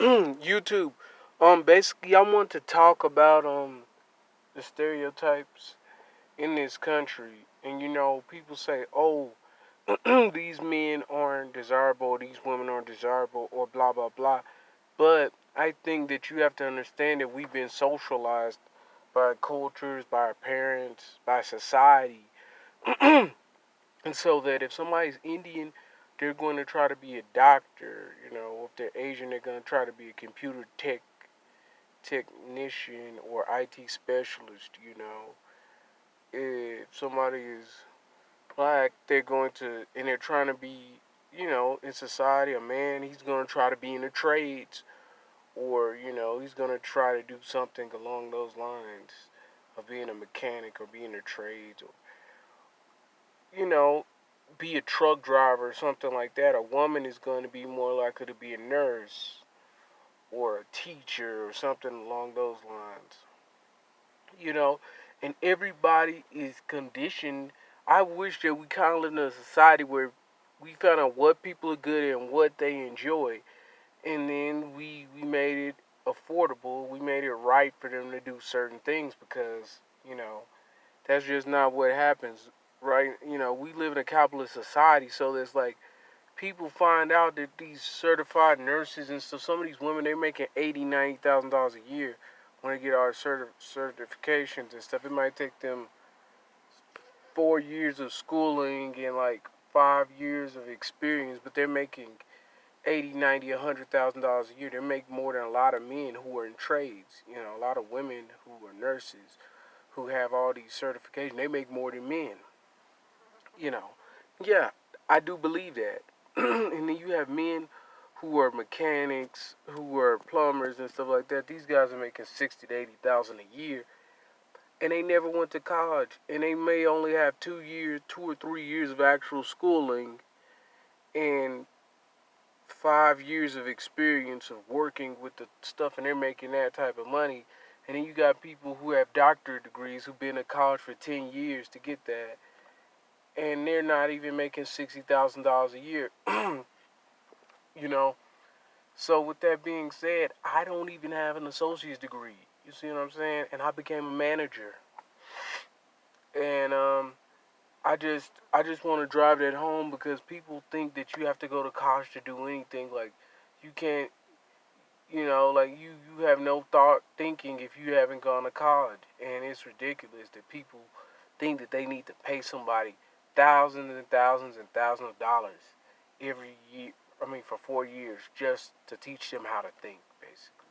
YouTube. Basically, I want to talk about the stereotypes in this country, and people say, "Oh, these men aren't desirable, these women aren't desirable, or blah blah blah." But I think that you have to understand that we've been socialized by our cultures, by our parents, by society, and so that if somebody's Indian, they're going to try to be a doctor. If they're Asian, they're going to try to be a computer technician or IT specialist. If somebody is black, they're going to, and they're trying to be, in society, a man, he's going to try to be in the trades, or, he's going to try to do something along those lines of being a mechanic or being a trades, or, you know, be a truck driver or something like that. A woman is going to be more likely to be a nurse or a teacher or something along those lines. you know, and everybody is conditioned. I wish that we kind of live in a society where we found out what people are good at and what they enjoy, and then we made it affordable. We made it right for them to do certain things because that's just not what happens, right? We live in a capitalist society, so there's like people find out that these certified nurses and stuff, some of these women, they're making $80,000, $90,000 a year when they get our certifications and stuff. It might take them 4 years of schooling and like 5 years of experience, but they're making 80, 90, $100,000 a year. They make more than a lot of men who are in trades. A lot of women who are nurses who have all these certifications. They make more than men. You know, yeah, I do believe that. And then you have men who are mechanics, who are plumbers and stuff like that. These guys are making 60 to 80,000 a year, and they never went to college, and they may only have 2 years, 2 or 3 years of actual schooling, and 5 years of experience of working with the stuff, and they're making that type of money. And then you got people who have doctorate degrees who've been in college for 10 years to get that, and they're not even making $60,000 a year. you know. So with that being said, I don't even have an associate's degree. You see what I'm saying? And I became a manager. And I just want to drive that home because people think that you have to go to college to do anything. Like you can't, like you have no thought thinking if you haven't gone to college. And it's ridiculous that people think that they need to pay somebody thousands and thousands and thousands of dollars every year. I mean, for 4 years just to teach them how to think, basically.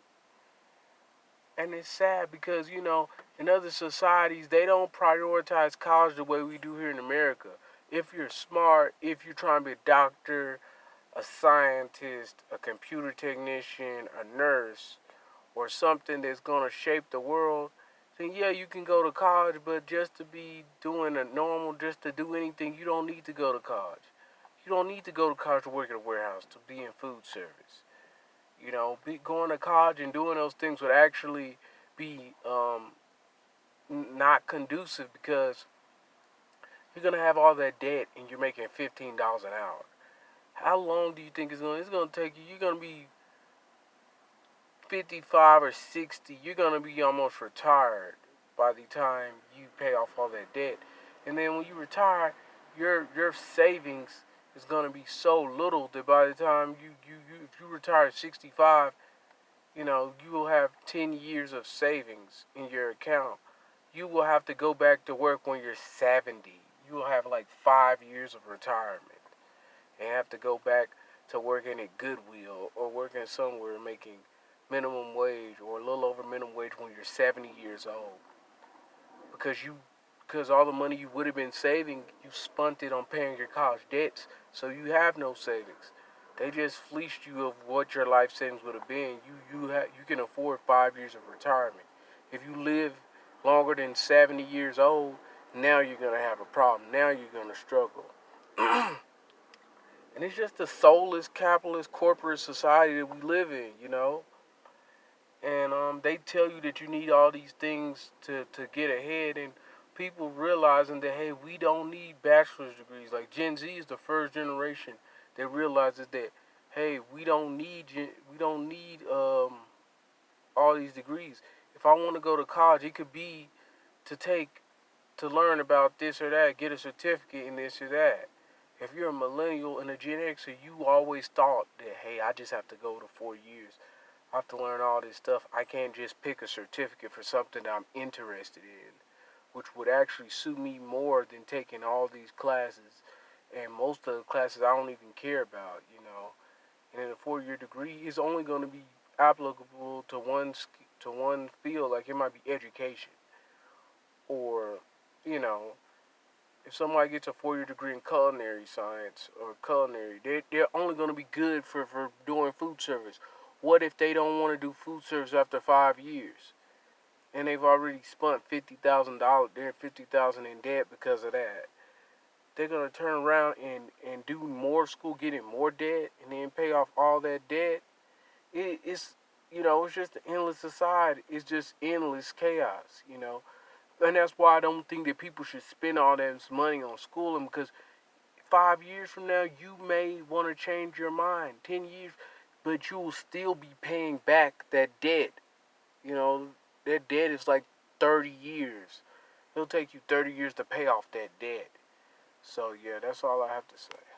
And it's sad because, in other societies, they don't prioritize college the way we do here in America. If you're smart, if you're trying to be a doctor, a scientist, a computer technician, a nurse, or something that's going to shape the world, then yeah, you can go to college, but just to be doing a normal, just to do anything, you don't need to go to college. You don't need to go to college to work at a warehouse, to be in food service. Going to college and doing those things would actually be not conducive because you're gonna have all that debt and you're making $15 an hour. How long do you think it's going? It's gonna take you. You're gonna be 55 or 60. You're gonna be almost retired by the time you pay off all that debt. And then when you retire, your savings is gonna be so little that by the time you if you retire at 65, you will have 10 years of savings in your account. You will have to go back to work when you're 70. You will have like 5 years of retirement and have to go back to working at Goodwill or working somewhere making minimum wage or a little over minimum wage when you're 70 years old. Because all the money you would have been saving, you spent it on paying your college debts, so you have no savings. They just fleeced you of what your life savings would have been. You can afford 5 years of retirement. If you live longer than 70 years old, now you're gonna have a problem. Now you're gonna struggle. And it's just a soulless capitalist corporate society that we live in, And they tell you that you need all these things to get ahead, and people realizing that hey, we don't need bachelor's degrees. Like Gen Z is the first generation that realizes that hey, we don't need these degrees. If I want to go to college, it could be to take to learn about this or that, get a certificate in this or that. If you're a millennial and a Gen Xer, you always thought that, hey, I just have to go to 4 years. I have to learn all this stuff. I can't just pick a certificate for something that I'm interested in, which would actually suit me more than taking all these classes. And most of the classes I don't even care about, you know. And then a 4 year degree is only going to be applicable to one field, like it might be education, or you know, if somebody gets a 4 year degree in culinary science or culinary, they're only going to be good for doing food service. What if they don't want to do food service after 5 years and they've already spent $50,000? They're 50,000 in debt because of that. They're gonna turn around and do more school, get in more debt, and then pay off all that debt. It's it's just an endless society. It's just endless chaos. And that's why I don't think that people should spend all that money on schooling, because 5 years from now you may want to change your mind. 10 years, but you will still be paying back that debt. You know that debt is like 30 years. It'll take you 30 years to pay off that debt. So yeah, that's all I have to say.